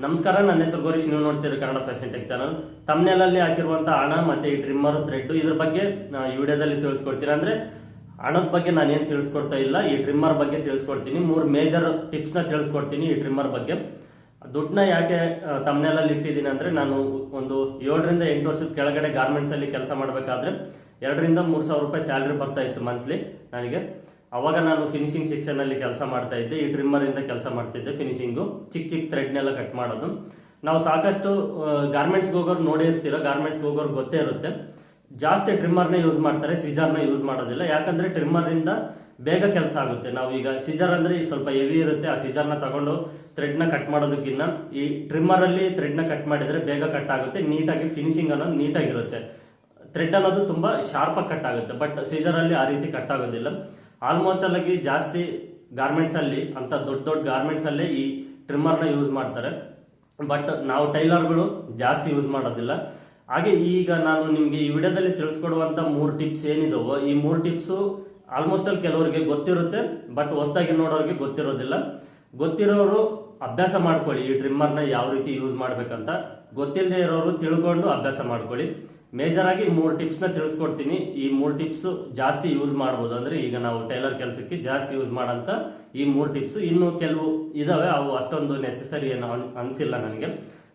ನಮಸ್ಕಾರ, ನನ್ನ ಹೆಸರು ಗೋರೀಶ್. ನೀವು ನೋಡ್ತೀರಿ ಕನ್ನಡ ಫ್ಯಾಷನ್ ಟೆಕ್ ಚಾನಲ್. ತಮ್ನೆಲಲ್ಲಿ ಹಾಕಿರುವಂತ ಹಣ ಮತ್ತೆ ಈ ಟ್ರಿಮ್ಮರ್ ಥ್ರೆಡ್ ಇದ್ರ ಬಗ್ಗೆ ಈ ವಿಡಿಯೋದಲ್ಲಿ ತಿಳಿಸ್ಕೊಡ್ತೀನಿ. ಅಂದ್ರೆ ಹಣದ ಬಗ್ಗೆ ನಾನು ಏನು ತಿಳಿಸ್ಕೊಡ್ತಾ ಇಲ್ಲ, ಈ ಟ್ರಿಮ್ಮರ್ ಬಗ್ಗೆ ತಿಳಿಸ್ಕೊಡ್ತೀನಿ. 3 ಮೇಜರ್ ಟಿಪ್ಸ್ ನ ತಿಳಿಸ್ಕೊಡ್ತೀನಿ ಈ ಟ್ರಿಮ್ಮರ್ ಬಗ್ಗೆ. ದುಡ್ಡನ್ನ ಯಾಕೆ ತಮ್ನೆಲಲ್ಲಿ ಇಟ್ಟಿದ್ದೀನಿ ಅಂದ್ರೆ, ನಾನು ಒಂದು 7 ರಿಂದ 8 ವರ್ಷದ ಕೆಳಗಡೆ ಗಾರ್ಮೆಂಟ್ಸ್ ಅಲ್ಲಿ ಕೆಲಸ ಮಾಡಬೇಕಾದ್ರೆ 2 ರಿಂದ 3 ಸಾವಿರ ರೂಪಾಯಿ ಸ್ಯಾಲರಿ ಬರ್ತಾ ಇತ್ತು ಮಂತ್ಲಿ ನನಗೆ. ಅವಾಗ ನಾನು ಫಿನಿಶಿಂಗ್ ಸೆಕ್ಷನ್ ಅಲ್ಲಿ ಕೆಲಸ ಮಾಡ್ತಾ ಇದ್ದೆ. ಈ ಟ್ರಿಮ್ಮರ್ ಇಂದ ಕೆಲಸ ಮಾಡ್ತಿದ್ದೆ. ಫಿನಿಶಿಂಗು ಚಿಕ್ಕ ಥ್ರೆಡ್ನೆಲ್ಲ ಕಟ್ ಮಾಡೋದು. ನಾವು ಸಾಕಷ್ಟು ಗಾರ್ಮೆಂಟ್ಸ್ಗೆ ಹೋಗೋರು ನೋಡಿರ್ತೀರ, ಗಾರ್ಮೆಂಟ್ಸ್ಗೆ ಹೋಗೋರು ಗೊತ್ತೇ ಇರುತ್ತೆ. ಜಾಸ್ತಿ ಟ್ರಿಮ್ಮರ್ನ ಯೂಸ್ ಮಾಡ್ತಾರೆ, ಸೀಜರ್ನ ಯೂಸ್ ಮಾಡೋದಿಲ್ಲ. ಯಾಕಂದ್ರೆ ಟ್ರಿಮ್ಮರ್ ಇಂದ ಬೇಗ ಕೆಲಸ ಆಗುತ್ತೆ. ನಾವು ಈಗ ಸೀಜರ್ ಅಂದ್ರೆ ಸ್ವಲ್ಪ ಹೆವಿ ಇರುತ್ತೆ, ಆ ಸೀಜರ್ನ ತಗೊಂಡು ಥ್ರೆಡ್ನ ಕಟ್ ಮಾಡೋದಕ್ಕಿಂತ ಈ ಟ್ರಿಮ್ಮರ್ ಅಲ್ಲಿ ಥ್ರೆಡ್ನ ಕಟ್ ಮಾಡಿದ್ರೆ ಬೇಗ ಕಟ್ ಆಗುತ್ತೆ, ನೀಟಾಗಿ ಫಿನಿಶಿಂಗ್ ಅನ್ನೋದು ನೀಟಾಗಿರುತ್ತೆ. ಥ್ರೆಡ್ ಅನ್ನೋದು ತುಂಬಾ ಶಾರ್ಪ್ ಆಗಿ ಕಟ್ ಆಗುತ್ತೆ. ಬಟ್ ಸೀಜರ್ ಅಲ್ಲಿ ಆ ರೀತಿ ಕಟ್ ಆಗೋದಿಲ್ಲ. ಆಲ್ಮೋಸ್ಟ್ ಅಲ್ಲಾಗಿ ಜಾಸ್ತಿ ಗಾರ್ಮೆಂಟ್ಸ್ ಅಲ್ಲಿ ಅಂತ ದೊಡ್ಡ ಗಾರ್ಮೆಂಟ್ಸ್ ಅಲ್ಲೇ ಈ ಟ್ರಿಮ್ಮರ್ನ ಯೂಸ್ ಮಾಡ್ತಾರೆ. ಬಟ್ ನಾವು ಟೈಲರ್ಗಳು ಜಾಸ್ತಿ ಯೂಸ್ ಮಾಡೋದಿಲ್ಲ. ಹಾಗೆ ಈಗ ನಾನು ನಿಮ್ಗೆ ಈ ವಿಡಿಯೋದಲ್ಲಿ ತಿಳಿಸ್ಕೊಡುವಂತ 3 ಟಿಪ್ಸ್ ಏನಿದಾವೋ, ಈ 3 ಟಿಪ್ಸು ಆಲ್ಮೋಸ್ಟ್ ಅಲ್ಲಿ ಕೆಲವರಿಗೆ ಗೊತ್ತಿರುತ್ತೆ, ಬಟ್ ಹೊಸದಾಗಿ ನೋಡೋರಿಗೆ ಗೊತ್ತಿರೋದಿಲ್ಲ. ಗೊತ್ತಿರೋರು ಅಭ್ಯಾಸ ಮಾಡ್ಕೊಳ್ಳಿ, ಈ ಟ್ರಿಮ್ಮರ್ನ ಯಾವ ರೀತಿ ಯೂಸ್ ಮಾಡ್ಬೇಕಂತ. ಗೊತ್ತಿಲ್ಲದೆ ಇರೋರು ತಿಳ್ಕೊಂಡು ಅಭ್ಯಾಸ ಮಾಡ್ಕೊಳ್ಳಿ. ಮೇಜರ್ ಆಗಿ 3 ಟಿಪ್ಸ್ ನ ತಿಳಿಸ್ಕೊಡ್ತೀನಿ. ಈ 3 ಟಿಪ್ಸ್ ಜಾಸ್ತಿ ಯೂಸ್ ಮಾಡ್ಬೋದು. ಅಂದ್ರೆ ಈಗ ನಾವು ಟೈಲರ್ ಕೆಲಸಕ್ಕೆ ಜಾಸ್ತಿ ಯೂಸ್ ಮಾಡಂತ ಈ 3 ಟಿಪ್ಸ್. ಇನ್ನು ಕೆಲವು ಇದಾವೆ, ಅವು ಅಷ್ಟೊಂದು ನೆಸೆಸರಿ ಏನು ಅನ್ಸಿಲ್ಲ ನನಗೆ.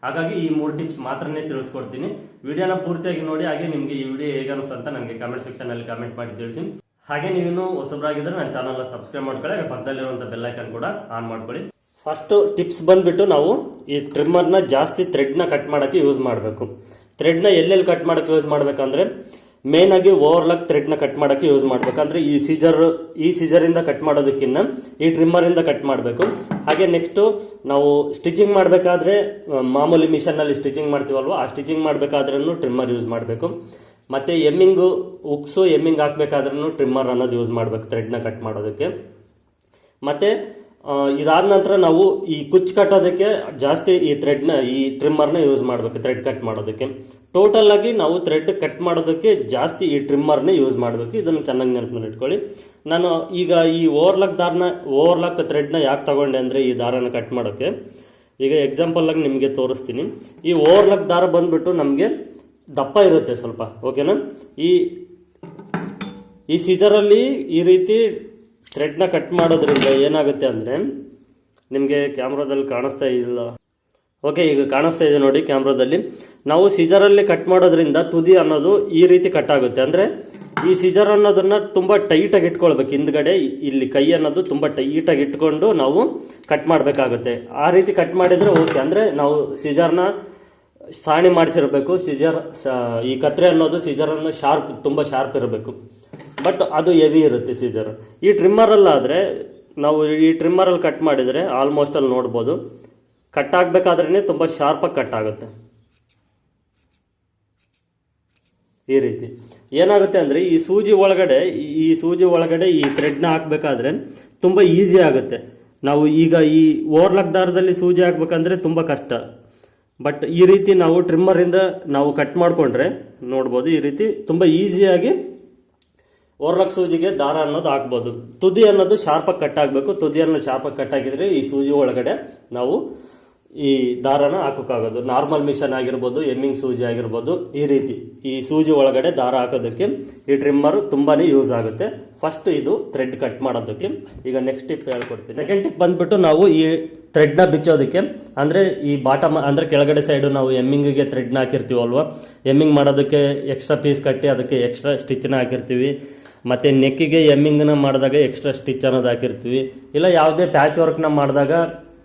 ಹಾಗಾಗಿ ಈ 3 ಟಿಪ್ಸ್ ಮಾತ್ರನೇ ತಿಳಿಸ್ಕೊಡ್ತೀನಿ. ವಿಡಿಯೋನ ಪೂರ್ತಿಯಾಗಿ ನೋಡಿ. ಹಾಗೆ ನಿಮ್ಗೆ ಈ ವಿಡಿಯೋ ಹೇಗೆ ಅನಿಸ್ತು ಅಂತ ನನಗೆ ಕಮೆಂಟ್ ಸೆಕ್ಷನ್ ಅಲ್ಲಿ ಕಮೆಂಟ್ ಮಾಡಿ ತಿಳಿಸಿ. ಹಾಗೆ ನೀವಿನ್ನು ಹೊಸಬ್ರಾಗಿದ್ರೆ ನನ್ನ ಚಾನಲ್ ಸಬ್ಸ್ಕ್ರೈಬ್ ಮಾಡ್ಕೊಳ್ಳಿ. ಹಾಗೆ ಪಕ್ಕದಲ್ಲಿರುವಂತ ಬೆಲ್ ಐಕನ್ ಕೂಡ ಆನ್ ಮಾಡ್ಕೊಳ್ಳಿ. ಫಸ್ಟ್ ಟಿಪ್ಸ್ ಬಂದ್ಬಿಟ್ಟು, ನಾವು ಈ ಟ್ರಿಮ್ಮರ್ನ ಜಾಸ್ತಿ ಥ್ರೆಡ್ನ ಕಟ್ ಮಾಡಕ್ಕೆ ಯೂಸ್ ಮಾಡಬೇಕು. ಥ್ರೆಡ್ನ ಎಲ್ಲೆಲ್ಲಿ ಕಟ್ ಮಾಡಕ್ಕೆ ಯೂಸ್ ಮಾಡ್ಬೇಕಂದ್ರೆ, ಮೇನ್ ಆಗಿ ಓವರ್ಲಾಕ್ ಥ್ರೆಡ್ನ ಕಟ್ ಮಾಡಕ್ಕೆ ಯೂಸ್ ಮಾಡ್ಬೇಕಂದ್ರೆ ಈ ಸೀಜರಿಂದ ಕಟ್ ಮಾಡೋದಕ್ಕಿಂತ ಈ ಟ್ರಿಮ್ಮರ್ ಇಂದ ಕಟ್ ಮಾಡಬೇಕು. ಹಾಗೆ ನೆಕ್ಸ್ಟ್ ನಾವು ಸ್ಟಿಚಿಂಗ್ ಮಾಡಬೇಕಾದ್ರೆ ಮಾಮೂಲಿ ಮಿಷನ್ ಅಲ್ಲಿ ಸ್ಟಿಚಿಂಗ್ ಮಾಡ್ತೀವಲ್ವ, ಆ ಸ್ಟಿಚಿಂಗ್ ಮಾಡಬೇಕಾದ್ರೂ ಟ್ರಿಮ್ಮರ್ ಯೂಸ್ ಮಾಡಬೇಕು. ಮತ್ತೆ ಉಕ್ಸು ಎಮ್ಮಿಂಗ್ ಹಾಕ್ಬೇಕಾದ್ರೂ ಟ್ರಿಮ್ಮರ್ ಅನ್ನೋದು ಯೂಸ್ ಮಾಡಬೇಕು ಥ್ರೆಡ್ನ ಕಟ್ ಮಾಡೋದಕ್ಕೆ. ಮತ್ತೆ ಇದಾದ ನಂತರ ನಾವು ಈ ಕುಚ್ಚು ಕಟ್ಟೋದಕ್ಕೆ ಜಾಸ್ತಿ ಈ ಟ್ರಿಮ್ಮರ್ನ ಯೂಸ್ ಮಾಡಬೇಕು. ಥ್ರೆಡ್ ಕಟ್ ಮಾಡೋದಕ್ಕೆ ಟೋಟಲ್ ಆಗಿ ನಾವು ಥ್ರೆಡ್ ಕಟ್ ಮಾಡೋದಕ್ಕೆ ಜಾಸ್ತಿ ಈ ಟ್ರಿಮ್ಮರ್ನ ಯೂಸ್ ಮಾಡಬೇಕು. ಇದನ್ನು ಚೆನ್ನಾಗಿ ನೆನಪಿನಲ್ಲಿ ಇಟ್ಕೊಳ್ಳಿ. ನಾನು ಈಗ ಈ ಓವರ್ಲಾಕ್ ಥ್ರೆಡ್ನ ಯಾಕೆ ತಗೊಂಡೆ ಅಂದರೆ, ಈ ದಾರನ ಕಟ್ ಮಾಡೋಕ್ಕೆ. ಈಗ ಎಕ್ಸಾಂಪಲ್ ಆಗಿ ನಿಮಗೆ ತೋರಿಸ್ತೀನಿ. ಈ ಓವರ್ಲಾಕ್ ದಾರ ಬಂದ್ಬಿಟ್ಟು ನಮಗೆ ದಪ್ಪ ಇರುತ್ತೆ ಸ್ವಲ್ಪ, ಓಕೆನಾ. ಈ ಸೀಜರಲ್ಲಿ ಈ ರೀತಿ ಥ್ರೆಡ್ನ ಕಟ್ ಮಾಡೋದ್ರಿಂದ ಏನಾಗುತ್ತೆ ಅಂದರೆ, ನಿಮಗೆ ಕ್ಯಾಮ್ರಾದಲ್ಲಿ ಕಾಣಿಸ್ತಾ ಇಲ್ಲ, ಓಕೆ ಈಗ ಕಾಣಿಸ್ತಾ ಇದೆ ನೋಡಿ ಕ್ಯಾಮ್ರಾದಲ್ಲಿ. ನಾವು ಸೀಜರಲ್ಲಿ ಕಟ್ ಮಾಡೋದ್ರಿಂದ ತುದಿ ಅನ್ನೋದು ಈ ರೀತಿ ಕಟ್ ಆಗುತ್ತೆ. ಅಂದರೆ ಈ ಸೀಜರ್ ಅನ್ನೋದನ್ನ ತುಂಬ ಟೈಟಾಗಿ ಇಟ್ಕೊಳ್ಬೇಕು. ಹಿಂದ್ಗಡೆ ಇಲ್ಲಿ ಕೈ ಅನ್ನೋದು ತುಂಬ ಟೈಟಾಗಿ ಇಟ್ಕೊಂಡು ನಾವು ಕಟ್ ಮಾಡಬೇಕಾಗುತ್ತೆ. ಆ ರೀತಿ ಕಟ್ ಮಾಡಿದರೆ ಓಕೆ. ಅಂದರೆ ನಾವು ಸೀಜರ್ನ ಸಾಣಿ ಮಾಡಿಸಿರಬೇಕು. ಈ ಕತ್ರೆ ಅನ್ನೋದು ಸೀಜರನ್ನು ತುಂಬ ಶಾರ್ಪ್ ಇರಬೇಕು. ಬಟ್ ಅದು ಹೆವಿ ಇರುತ್ತೆ ಸೀಜರ್. ಈ ಟ್ರಿಮ್ಮರಲ್ಲಾದರೆ ನಾವು ಈ ಟ್ರಿಮ್ಮರಲ್ಲಿ ಕಟ್ ಮಾಡಿದರೆ ಆಲ್ಮೋಸ್ಟ್ ಅಲ್ಲಿ ನೋಡ್ಬೋದು, ಕಟ್ ಆಗಬೇಕಾದ್ರೇ ತುಂಬ ಶಾರ್ಪಾಗಿ ಕಟ್ ಆಗುತ್ತೆ. ಈ ರೀತಿ ಏನಾಗುತ್ತೆ ಅಂದರೆ, ಈ ಸೂಜಿ ಒಳಗಡೆ ಈ ಥ್ರೆಡ್ನ ಹಾಕಬೇಕಾದ್ರೆ ತುಂಬ ಈಸಿ ಆಗುತ್ತೆ. ನಾವು ಈಗ ಈ ಓವರ್ಲಾಕ್ ದಾರದಲ್ಲಿ ಸೂಜಿ ಹಾಕ್ಬೇಕಂದ್ರೆ ತುಂಬ ಕಷ್ಟ. ಬಟ್ ಈ ರೀತಿ ನಾವು ಟ್ರಿಮ್ಮರಿಂದ ನಾವು ಕಟ್ ಮಾಡಿಕೊಂಡ್ರೆ ನೋಡ್ಬೋದು, ಈ ರೀತಿ ತುಂಬ ಈಸಿಯಾಗಿ ಓವರ್ಲಾಕ್ ಸೂಜಿಗೆ ದಾರ ಅನ್ನೋದು ಹಾಕ್ಬೋದು. ತುದಿ ಅನ್ನೋದು ಶಾರ್ಪಾಗಿ ಕಟ್ ಆಗಬೇಕು. ತುದಿಯನ್ನು ಶಾರ್ಪಾಗಿ ಕಟ್ ಆಗಿದ್ರೆ ಈ ಸೂಜಿ ಒಳಗಡೆ ನಾವು ಈ ದಾರನ ಹಾಕೋಕ್ಕಾಗೋದು. ನಾರ್ಮಲ್ ಮಿಷನ್ ಆಗಿರ್ಬೋದು, ಎಮ್ಮಿಂಗ್ ಸೂಜಿ ಆಗಿರ್ಬೋದು, ಈ ರೀತಿ ಈ ಸೂಜಿ ಒಳಗಡೆ ದಾರ ಹಾಕೋದಕ್ಕೆ ಈ ಟ್ರಿಮ್ಮರ್ ತುಂಬಾ ಯೂಸ್ ಆಗುತ್ತೆ. ಫಸ್ಟ್ ಇದು ಥ್ರೆಡ್ ಕಟ್ ಮಾಡೋದಕ್ಕೆ. ಈಗ ನೆಕ್ಸ್ಟ್ ಟಿಪ್ ಹೇಳ್ಕೊಡ್ತೀನಿ. ಸೆಕೆಂಡ್ ಟಿಪ್ ಬಂದ್ಬಿಟ್ಟು, ನಾವು ಈ ಥ್ರೆಡ್ನ ಬಿಚ್ಚೋದಕ್ಕೆ ಅಂದರೆ ಈ ಬಾಟಮ್ ಅಂದರೆ ಕೆಳಗಡೆ ಸೈಡು ನಾವು ಎಮ್ಮಿಂಗಿಗೆ ಥ್ರೆಡ್ನ ಹಾಕಿರ್ತೀವಲ್ವ, ಎಮ್ಮಿಂಗ್ ಮಾಡೋದಕ್ಕೆ ಎಕ್ಸ್ಟ್ರಾ ಪೀಸ್ ಕಟ್ಟಿ ಅದಕ್ಕೆ ಎಕ್ಸ್ಟ್ರಾ ಸ್ಟಿಚ್ನ ಹಾಕಿರ್ತೀವಿ. ಮತ್ತು ನೆಕ್ಕಿಗೆ ಎಮ್ಮಿಂಗ್ನ ಮಾಡಿದಾಗ ಎಕ್ಸ್ಟ್ರಾ ಸ್ಟಿಚ್ ಅನ್ನೋದು ಹಾಕಿರ್ತೀವಿ. ಇಲ್ಲ ಯಾವುದೇ ಪ್ಯಾಚ್ ವರ್ಕ್ನ ಮಾಡಿದಾಗ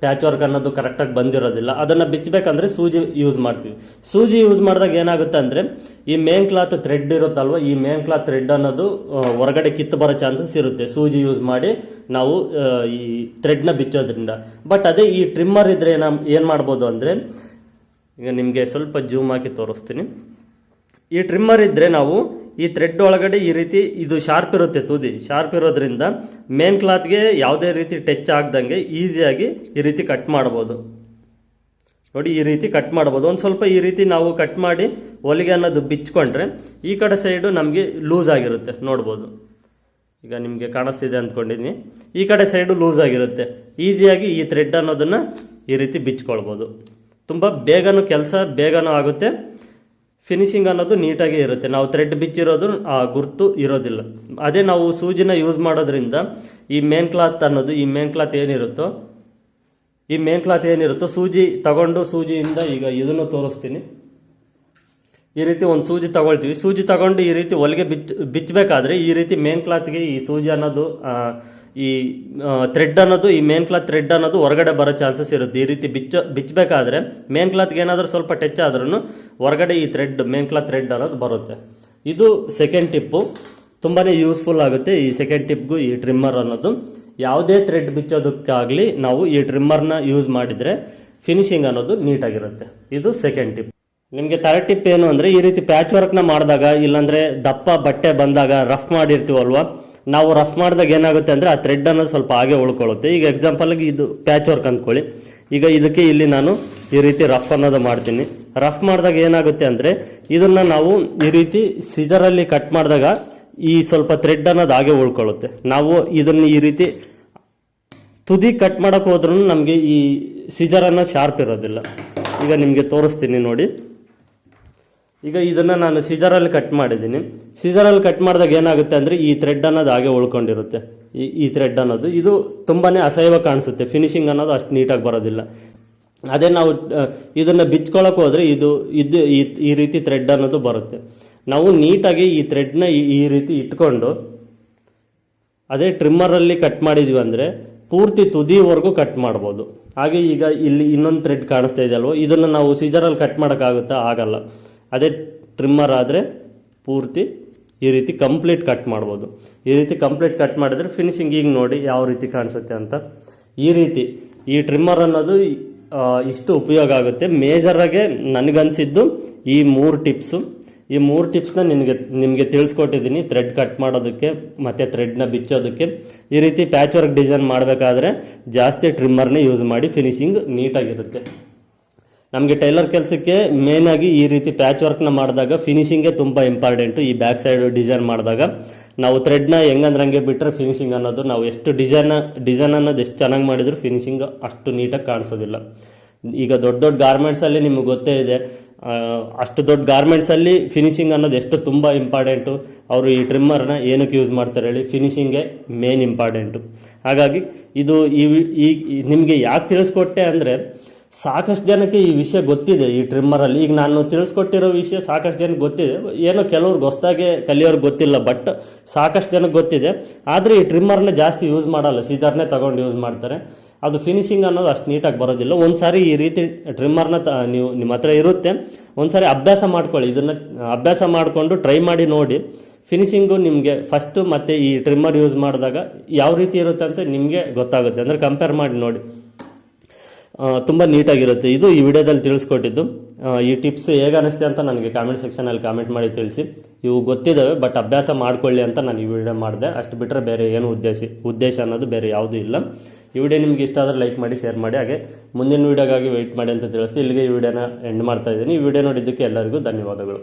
ಪ್ಯಾಚ್ ವರ್ಕ್ ಅನ್ನೋದು ಕರೆಕ್ಟಾಗಿ ಬಂದಿರೋದಿಲ್ಲ, ಅದನ್ನು ಬಿಚ್ಚಬೇಕಂದ್ರೆ ಸೂಜಿ ಯೂಸ್ ಮಾಡ್ತೀವಿ. ಸೂಜಿ ಯೂಸ್ ಮಾಡಿದಾಗ ಏನಾಗುತ್ತೆ ಅಂದರೆ, ಈ ಮೇನ್ ಕ್ಲಾತ್ ಥ್ರೆಡ್ ಇರುತ್ತಲ್ವ, ಈ ಮೇನ್ ಕ್ಲಾತ್ ಥ್ರೆಡ್ ಅನ್ನೋದು ಹೊರಗಡೆ ಕಿತ್ತು ಬರೋ ಚಾನ್ಸಸ್ ಇರುತ್ತೆ ಸೂಜಿ ಯೂಸ್ ಮಾಡಿ ನಾವು ಈ ಥ್ರೆಡ್ನ ಬಿಚ್ಚೋದ್ರಿಂದ. ಬಟ್ ಅದೇ ಈ ಟ್ರಿಮ್ಮರ್ ಇದ್ದರೆ ಏನು ಮಾಡ್ಬೋದು ಅಂದರೆ, ಈಗ ನಿಮಗೆ ಸ್ವಲ್ಪ ಜೂಮ್ ಹಾಕಿ ತೋರಿಸ್ತೀನಿ. ಈ ಟ್ರಿಮ್ಮರ್ ಇದ್ದರೆ ನಾವು ಈ ಥ್ರೆಡ್ ಒಳಗಡೆ ಈ ರೀತಿ ಇದು ಶಾರ್ಪ್ ಇರುತ್ತೆ, ತುದಿ ಶಾರ್ಪ್ ಇರೋದ್ರಿಂದ ಮೇನ್ ಕ್ಲಾತ್ಗೆ ಯಾವುದೇ ರೀತಿ ಟಚ್ ಆಗ್ದಂಗೆ ಈಸಿಯಾಗಿ ಈ ರೀತಿ ಕಟ್ ಮಾಡ್ಬೋದು. ನೋಡಿ ಈ ರೀತಿ ಕಟ್ ಮಾಡ್ಬೋದು. ಒಂದು ಸ್ವಲ್ಪ ಈ ರೀತಿ ನಾವು ಕಟ್ ಮಾಡಿ ಹೊಲಿಗೆ ಅನ್ನೋದು ಬಿಚ್ಕೊಂಡ್ರೆ ಈ ಕಡೆ ಸೈಡು ನಮಗೆ ಲೂಸ್ ಆಗಿರುತ್ತೆ, ನೋಡ್ಬೋದು. ಈಗ ನಿಮಗೆ ಕಾಣಿಸ್ತಿದೆ ಅಂದ್ಕೊಂಡಿದ್ದೀನಿ. ಈ ಕಡೆ ಸೈಡು ಲೂಸ್ ಆಗಿರುತ್ತೆ. ಈಸಿಯಾಗಿ ಈ ಥ್ರೆಡ್ ಅನ್ನೋದನ್ನು ಈ ರೀತಿ ಬಿಚ್ಕೊಳ್ಬೋದು. ತುಂಬ ಬೇಗನೂ ಕೆಲಸ ಬೇಗನೂ ಆಗುತ್ತೆ, ಫಿನಿಶಿಂಗ್ ಅನ್ನೋದು ನೀಟಾಗಿ ಇರುತ್ತೆ. ನಾವು ಥ್ರೆಡ್ ಬಿಚ್ಚಿರೋದು ಆ ಗುರ್ತು ಇರೋದಿಲ್ಲ. ಅದೇ ನಾವು ಸೂಜಿನ ಯೂಸ್ ಮಾಡೋದ್ರಿಂದ ಈ ಮೇನ್ ಕ್ಲಾತ್ ಏನಿರುತ್ತೋ ಸೂಜಿ ತಗೊಂಡು ಸೂಜಿಯಿಂದ ಈಗ ಇದನ್ನು ತೋರಿಸ್ತೀನಿ. ಈ ರೀತಿ ಒಂದು ಸೂಜಿ ತಗೊಳ್ತೀವಿ. ಸೂಜಿ ತಗೊಂಡು ಈ ರೀತಿ ಹೊಲಿಗೆ ಬಿಚ್ಚಬೇಕಾದ್ರೆ ಈ ರೀತಿ ಮೇನ್ ಕ್ಲಾತ್ಗೆ ಈ ಸೂಜಿ ಅನ್ನೋದು ಈ ಥ್ರೆಡ್ ಅನ್ನೋದು ಈ ಮೇನ್ ಕ್ಲಾತ್ ಥ್ರೆಡ್ ಅನ್ನೋದು ಹೊರಗಡೆ ಬರೋ ಚಾನ್ಸಸ್ ಇರುತ್ತೆ. ಈ ರೀತಿ ಬಿಚ್ಚಬೇಕಾದ್ರೆ ಮೇನ್ ಕ್ಲಾತ್ಗೆ ಏನಾದರೂ ಸ್ವಲ್ಪ ಟಚ್ ಆದ್ರೂ ಹೊರಗಡೆ ಈ ಮೇನ್ ಕ್ಲಾತ್ ಥ್ರೆಡ್ ಅನ್ನೋದು ಬರುತ್ತೆ. ಇದು ಸೆಕೆಂಡ್ ಟಿಪ್ಪು, ತುಂಬಾ ಯೂಸ್ಫುಲ್ ಆಗುತ್ತೆ. ಈ ಸೆಕೆಂಡ್ ಟಿಪ್ಗೂ ಈ ಟ್ರಿಮ್ಮರ್ ಅನ್ನೋದು ಯಾವುದೇ ಥ್ರೆಡ್ ಬಿಚ್ಚೋದಕ್ಕಾಗಲಿ ನಾವು ಈ ಟ್ರಿಮ್ಮರ್ನ ಯೂಸ್ ಮಾಡಿದರೆ ಫಿನಿಶಿಂಗ್ ಅನ್ನೋದು ನೀಟಾಗಿರುತ್ತೆ. ಇದು ಸೆಕೆಂಡ್ ಟಿಪ್. ನಿಮಗೆ ಥರ್ಡ್ ಟಿಪ್ ಏನು ಅಂದರೆ, ಈ ರೀತಿ ಪ್ಯಾಚ್ ವರ್ಕ್ನ ಮಾಡಿದಾಗ ಇಲ್ಲಾಂದರೆ ದಪ್ಪ ಬಟ್ಟೆ ಬಂದಾಗ ರಫ್ ಮಾಡಿರ್ತೀವಲ್ವ, ನಾವು ರಫ್ ಮಾಡಿದಾಗ ಏನಾಗುತ್ತೆ ಅಂದರೆ ಆ ಥ್ರೆಡ್ ಅನ್ನೋದು ಸ್ವಲ್ಪ ಹಾಗೆ ಉಳ್ಕೊಳ್ಳುತ್ತೆ. ಈಗ ಎಕ್ಸಾಂಪಲ್ಗೆ ಇದು ಪ್ಯಾಚ್ ವರ್ಕ್ ಅಂದ್ಕೊಳ್ಳಿ. ಈಗ ಇದಕ್ಕೆ ಇಲ್ಲಿ ನಾನು ಈ ರೀತಿ ರಫ್ ಅನ್ನೋದು ಮಾಡ್ತೀನಿ. ರಫ್ ಮಾಡಿದಾಗ ಏನಾಗುತ್ತೆ ಅಂದರೆ ಇದನ್ನು ನಾವು ಈ ರೀತಿ ಸಿಜರಲ್ಲಿ ಕಟ್ ಮಾಡಿದಾಗ ಈ ಸ್ವಲ್ಪ ಥ್ರೆಡ್ ಅನ್ನೋದು ಹಾಗೆ ಉಳ್ಕೊಳ್ಳುತ್ತೆ. ನಾವು ಇದನ್ನು ಈ ರೀತಿ ತುದಿ ಕಟ್ ಮಾಡೋಕೆ ಹೋದ್ರೂ ನಮಗೆ ಈ ಸಿಜರ್ ಅನ್ನೋದು ಶಾರ್ಪ್ ಇರೋದಿಲ್ಲ. ಈಗ ನಿಮಗೆ ತೋರಿಸ್ತೀನಿ ನೋಡಿ. ಈಗ ಇದನ್ನು ನಾನು ಸಿಜರಲ್ಲಿ ಕಟ್ ಮಾಡಿದ್ದೀನಿ. ಸಿಜರಲ್ಲಿ ಕಟ್ ಮಾಡಿದಾಗ ಏನಾಗುತ್ತೆ ಅಂದರೆ ಈ ಥ್ರೆಡ್ ಅನ್ನೋದು ಹಾಗೆ ಉಳ್ಕೊಂಡಿರುತ್ತೆ. ಈ ಥ್ರೆಡ್ ಅನ್ನೋದು ಇದು ತುಂಬಾ ಅಸಹ್ಯವಾಗಿ ಕಾಣಿಸುತ್ತೆ, ಫಿನಿಶಿಂಗ್ ಅನ್ನೋದು ಅಷ್ಟು ನೀಟಾಗಿ ಬರೋದಿಲ್ಲ. ಅದೇ ನಾವು ಇದನ್ನು ಬಿಚ್ಕೊಳ್ಳೋಕೆ ಹೋದರೆ ಇದು ಈ ರೀತಿ ಥ್ರೆಡ್ ಅನ್ನೋದು ಬರುತ್ತೆ. ನಾವು ನೀಟಾಗಿ ಈ ಥ್ರೆಡ್ನ ಈ ರೀತಿ ಇಟ್ಕೊಂಡು ಅದೇ ಟ್ರಿಮ್ಮರಲ್ಲಿ ಕಟ್ ಮಾಡಿದ್ವಿ ಅಂದರೆ ಪೂರ್ತಿ ತುದಿವರೆಗೂ ಕಟ್ ಮಾಡ್ಬೋದು. ಹಾಗೆ ಈಗ ಇಲ್ಲಿ ಇನ್ನೊಂದು ಥ್ರೆಡ್ ಕಾಣಿಸ್ತಾ ಇದೆ ಅಲ್ವ, ಇದನ್ನು ನಾವು ಸಿಜರಲ್ಲಿ ಕಟ್ ಮಾಡೋಕ್ಕಾಗುತ್ತಾ? ಆಗಲ್ಲ. ಅದೇ ಟ್ರಿಮ್ಮರ್ ಆದರೆ ಪೂರ್ತಿ ಈ ರೀತಿ ಕಂಪ್ಲೀಟ್ ಕಟ್ ಮಾಡ್ಬೋದು. ಈ ರೀತಿ ಕಂಪ್ಲೀಟ್ ಕಟ್ ಮಾಡಿದರೆ ಫಿನಿಶಿಂಗ್ ಈಗ ನೋಡಿ ಯಾವ ರೀತಿ ಕಾಣಿಸುತ್ತೆ ಅಂತ. ಈ ರೀತಿ ಈ ಟ್ರಿಮ್ಮರ್ ಅನ್ನೋದು ಇಷ್ಟು ಉಪಯೋಗ ಆಗುತ್ತೆ. ಮೇಜರಾಗೆ ನನಗನ್ಸಿದ್ದು ಈ ಮೂರು ಟಿಪ್ಸ್ನ ನಿಮಗೆ ತಿಳಿಸ್ಕೊಟ್ಟಿದ್ದೀನಿ. ಥ್ರೆಡ್ ಕಟ್ ಮಾಡೋದಕ್ಕೆ ಮತ್ತು ಥ್ರೆಡ್ನ ಬಿಚ್ಚೋದಕ್ಕೆ. ಈ ರೀತಿ ಪ್ಯಾಚ್ ವರ್ಕ್ ಡಿಸೈನ್ ಮಾಡಬೇಕಾದ್ರೆ ಜಾಸ್ತಿ ಟ್ರಿಮ್ಮರ್ನೇ ಯೂಸ್ ಮಾಡಿ, ಫಿನಿಶಿಂಗ್ ನೀಟಾಗಿರುತ್ತೆ. ನಮಗೆ ಟೈಲರ್ ಕೆಲಸಕ್ಕೆ ಮೇನಾಗಿ ಈ ರೀತಿ ಪ್ಯಾಚ್ ವರ್ಕ್ನ ಮಾಡಿದಾಗ ಫಿನಿಶಿಂಗೇ ತುಂಬ ಇಂಪಾರ್ಟೆಂಟು. ಈ ಬ್ಯಾಕ್ ಸೈಡ್ ಡಿಸೈನ್ ಮಾಡಿದಾಗ ನಾವು ಥ್ರೆಡ್ನ ಹೆಂಗಂದ್ರಂಗೆ ಬಿಟ್ಟರೆ ಫಿನಿಶಿಂಗ್ ಅನ್ನೋದು ನಾವು ಎಷ್ಟು ಡಿಸೈನ್ ಅನ್ನೋದು ಎಷ್ಟು ಚೆನ್ನಾಗಿ ಮಾಡಿದ್ರು ಫಿನಿಶಿಂಗ್ ಅಷ್ಟು ನೀಟಾಗಿ ಕಾಣಿಸೋದಿಲ್ಲ. ಈಗ ದೊಡ್ಡ ಗಾರ್ಮೆಂಟ್ಸಲ್ಲಿ ನಿಮಗೆ ಗೊತ್ತೇ ಇದೆ, ಅಷ್ಟು ದೊಡ್ಡ ಗಾರ್ಮೆಂಟ್ಸಲ್ಲಿ ಫಿನಿಶಿಂಗ್ ಅನ್ನೋದು ಎಷ್ಟು ತುಂಬ ಇಂಪಾರ್ಟೆಂಟು. ಅವರು ಈ ಟ್ರಿಮ್ಮರ್ನ ಏನಕ್ಕೆ ಯೂಸ್ ಮಾಡ್ತಾರೆ ಹೇಳಿ? ಫಿನಿಶಿಂಗೇ ಮೇನ್ ಇಂಪಾರ್ಟೆಂಟು. ಹಾಗಾಗಿ ಇದು ನಿಮಗೆ ಯಾಕೆ ತಿಳಿಸ್ಕೊಟ್ಟೆ ಅಂದರೆ, ಸಾಕಷ್ಟು ಜನಕ್ಕೆ ಈ ವಿಷಯ ಗೊತ್ತಿದೆ. ಈ ಟ್ರಿಮ್ಮರಲ್ಲಿ ಈಗ ನಾನು ತಿಳಿಸ್ಕೊಟ್ಟಿರೋ ವಿಷಯ ಸಾಕಷ್ಟು ಜನಕ್ಕೆ ಗೊತ್ತಿದೆ. ಏನೋ ಕೆಲವ್ರಿಗೆ ಹೊಸದಾಗೆ ಕಲಿಯೋರ್ಗೆ ಗೊತ್ತಿಲ್ಲ, ಬಟ್ ಸಾಕಷ್ಟು ಜನಕ್ಕೆ ಗೊತ್ತಿದೆ. ಆದರೆ ಈ ಟ್ರಿಮ್ಮರ್ನ ಜಾಸ್ತಿ ಯೂಸ್ ಮಾಡಲ್ಲ, ಸೀದರ್ನೇ ತಗೊಂಡು ಯೂಸ್ ಮಾಡ್ತಾರೆ. ಅದು ಫಿನಿಶಿಂಗ್ ಅನ್ನೋದು ಅಷ್ಟು ನೀಟಾಗಿ ಬರೋದಿಲ್ಲ. ಒಂದು ಸಾರಿ ಈ ರೀತಿ ಟ್ರಿಮ್ಮರ್ನ ನೀವು ನಿಮ್ಮ ಹತ್ರ ಇರುತ್ತೆ, ಒಂದು ಸಾರಿ ಅಭ್ಯಾಸ ಮಾಡ್ಕೊಳ್ಳಿ. ಇದನ್ನು ಅಭ್ಯಾಸ ಮಾಡಿಕೊಂಡು ಟ್ರೈ ಮಾಡಿ ನೋಡಿ. ಫಿನಿಶಿಂಗು ನಿಮಗೆ ಫಸ್ಟು ಮತ್ತು ಈ ಟ್ರಿಮ್ಮರ್ ಯೂಸ್ ಮಾಡಿದಾಗ ಯಾವ ರೀತಿ ಇರುತ್ತೆ ಅಂತ ನಿಮಗೆ ಗೊತ್ತಾಗುತ್ತೆ. ಅಂದರೆ ಕಂಪೇರ್ ಮಾಡಿ ನೋಡಿ, ತುಂಬ ನೀಟಾಗಿರುತ್ತೆ. ಇದು ಈ ವಿಡಿಯೋದಲ್ಲಿ ತಿಳಿಸ್ಕೊಟ್ಟಿದ್ದು. ಈ ಟಿಪ್ಸ್ ಹೇಗೆ ಅನ್ನಿಸ್ತೆ ಅಂತ ನನಗೆ ಕಾಮೆಂಟ್ ಸೆಕ್ಷನಲ್ಲಿ ಕಾಮೆಂಟ್ ಮಾಡಿ ತಿಳಿಸಿ. ಇವು ಗೊತ್ತಿದ್ದಾವೆ, ಬಟ್ ಅಭ್ಯಾಸ ಮಾಡ್ಕೊಳ್ಳಿ ಅಂತ ನಾನು ಈ ವಿಡಿಯೋ ಮಾಡಿದೆ. ಅಷ್ಟು ಬಿಟ್ಟರೆ ಬೇರೆ ಏನು ಉದ್ದೇಶ ಅನ್ನೋದು ಬೇರೆ ಯಾವುದೂ ಇಲ್ಲ. ಈ ವಿಡಿಯೋ ನಿಮಗೆ ಇಷ್ಟ ಆದರೆ ಲೈಕ್ ಮಾಡಿ, ಶೇರ್ ಮಾಡಿ. ಹಾಗೆ ಮುಂದಿನ ವೀಡಿಯೋಗಾಗಿ ವೆಯ್ಟ್ ಮಾಡಿ ಅಂತ ತಿಳಿಸಿ ಇಲ್ಲಿಗೆ ಈ ವಿಡಿಯೋನ ಎಂಡ್ ಮಾಡ್ತಾ ಇದ್ದೀನಿ. ಈ ವಿಡಿಯೋ ನೋಡಿದ್ದಕ್ಕೆ ಎಲ್ಲರಿಗೂ ಧನ್ಯವಾದಗಳು.